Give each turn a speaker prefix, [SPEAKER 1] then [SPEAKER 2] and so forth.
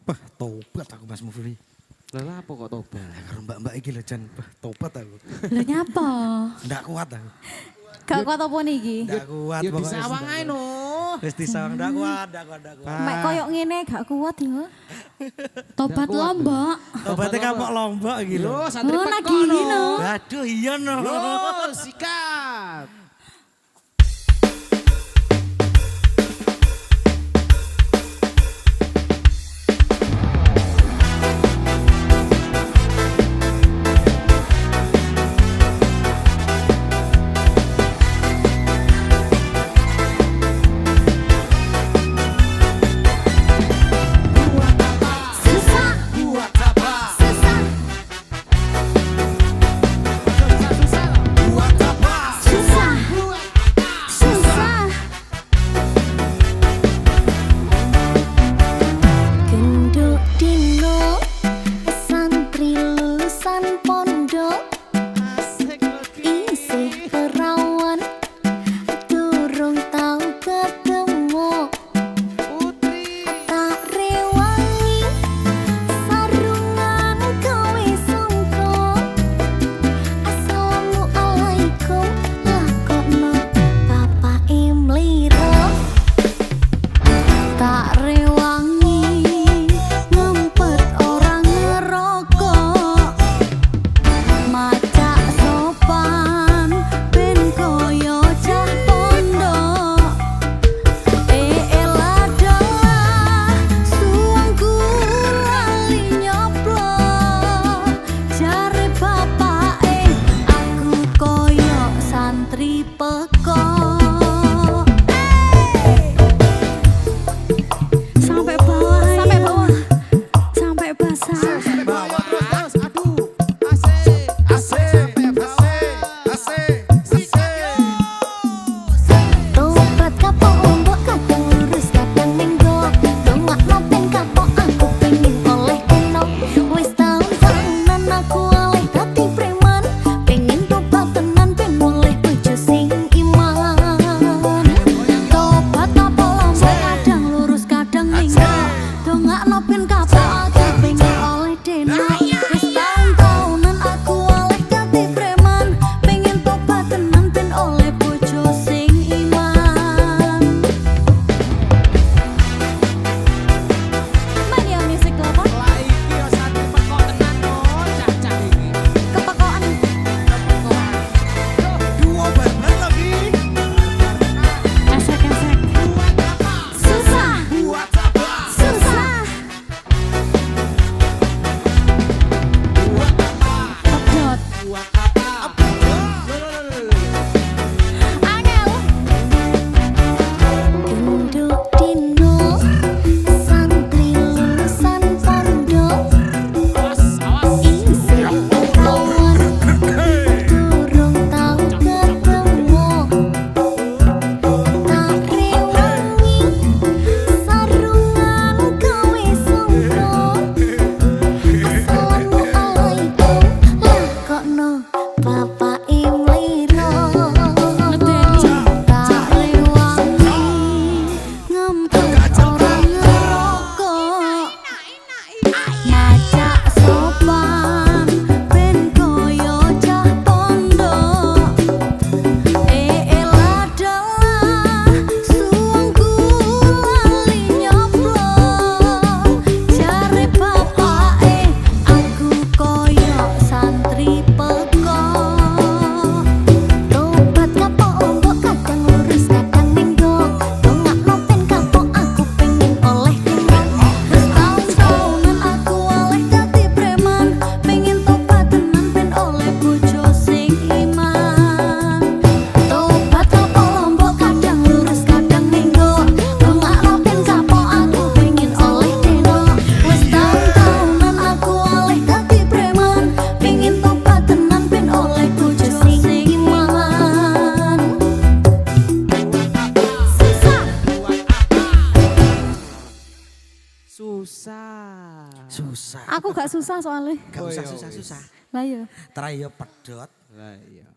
[SPEAKER 1] Pah, tobat aku Mas Mufri.
[SPEAKER 2] Lah apa kok tobat?
[SPEAKER 1] Karo mbak-mbak iki lho Jan, pah, tobat aku.
[SPEAKER 3] Lho nyapa?
[SPEAKER 1] Ndak kuat aku.
[SPEAKER 3] Gak kuat apa niki?
[SPEAKER 1] Ndak kuat
[SPEAKER 2] Ya
[SPEAKER 1] pokoknya.
[SPEAKER 2] disawang ae no.
[SPEAKER 1] Wis disawang ndak kuat, ndak kuat, ndak kuat.
[SPEAKER 3] Mek koyok ngene gak kuat ya. Tobat lombok.
[SPEAKER 1] Tobatnya kapok lombok iki lho.
[SPEAKER 2] Yo santri
[SPEAKER 3] Oh,
[SPEAKER 2] pekok
[SPEAKER 3] lagi
[SPEAKER 2] no.
[SPEAKER 3] no.
[SPEAKER 1] Aduh iya no.
[SPEAKER 2] Yo sikat.
[SPEAKER 3] Susah,
[SPEAKER 2] Buat apa?
[SPEAKER 3] susah,
[SPEAKER 2] Susah. Buat apa?
[SPEAKER 3] susah, susah. Genduk dino, santri lulusan pondok,
[SPEAKER 2] Asik lagi.
[SPEAKER 3] isih perawan, durung tau ketemu.
[SPEAKER 2] Putri.
[SPEAKER 3] Tak rewangi sarungan kowe sungko. Assalamualaikum lakokno Bapak Imliro. Tak rewangi ngempet orang ngerokok. Macak sopan ben koyo cah pondok. Eladah suangku lali nyoplok. Jare bapake aku koyo santri pekok. Sampai bawah, sampai bawah, sampai basah.
[SPEAKER 2] Sampai bawah terus. Aduh. Asik. Asik. Sampai bawah. Asik. Sikat.
[SPEAKER 3] Tobat kapok lombok kadang lurus kadang menggok. Dongak nopen kapok aku pengen oleh keno. Wis taun-taunan aku oleh dadi preman. Pengen tobat tenan ben oleh bojo sing iman. Tobat kapok lombok kadang lurus kadang menggok. Dongak nopen kapok aku pengen oleh deno. Wis taun-taunan aku oleh dadi preman. Pengen tobat tenan ben oleh bojo sing iman. Mania musik apa?
[SPEAKER 2] Lah iki yo santri pekok tenan no. Cah-cah iki.
[SPEAKER 3] Kepekokan.
[SPEAKER 1] Dua banget lagi.
[SPEAKER 3] Esek-esek. Susah,
[SPEAKER 2] Buat apa?
[SPEAKER 3] susah. Pedot,
[SPEAKER 2] Buat apa?
[SPEAKER 3] angel. Genduk dino, santri lulusan pondok. Isih perawan, durung tau ketemu. Tak rewangi sarungan kowe sungko. Assalamualaikum lakokno Bapak Imliro. Tak rewangi ngempet orang ngerokok. Macak sopan ben koyo cah pondok. Eladah suangku lali nyoplok. Jare bapake aku koyo santri pekok. Tobat kapok lombok kadang lurus kadang menggok. Dongak nopen kapok aku pengen oleh keno. Wis taun-taunan aku oleh dadi preman. Pengen tobat tenan ben oleh bojo sing iman. Tobat kapok lombok kadang lurus kadang menggok. Dongak nopen kapok aku pengen oleh keno. Wis taun-taunan aku oleh dadi preman. Pengen tobat tenan ben oleh bojo sing iman.
[SPEAKER 2] Susah.
[SPEAKER 1] Susah.
[SPEAKER 3] Aku gak susah soalnya.
[SPEAKER 1] Gak
[SPEAKER 2] Oh,
[SPEAKER 1] usah
[SPEAKER 2] iya,
[SPEAKER 1] susah-susah.
[SPEAKER 3] Lah ya.
[SPEAKER 1] Terakhir pedot.
[SPEAKER 2] Lah iya.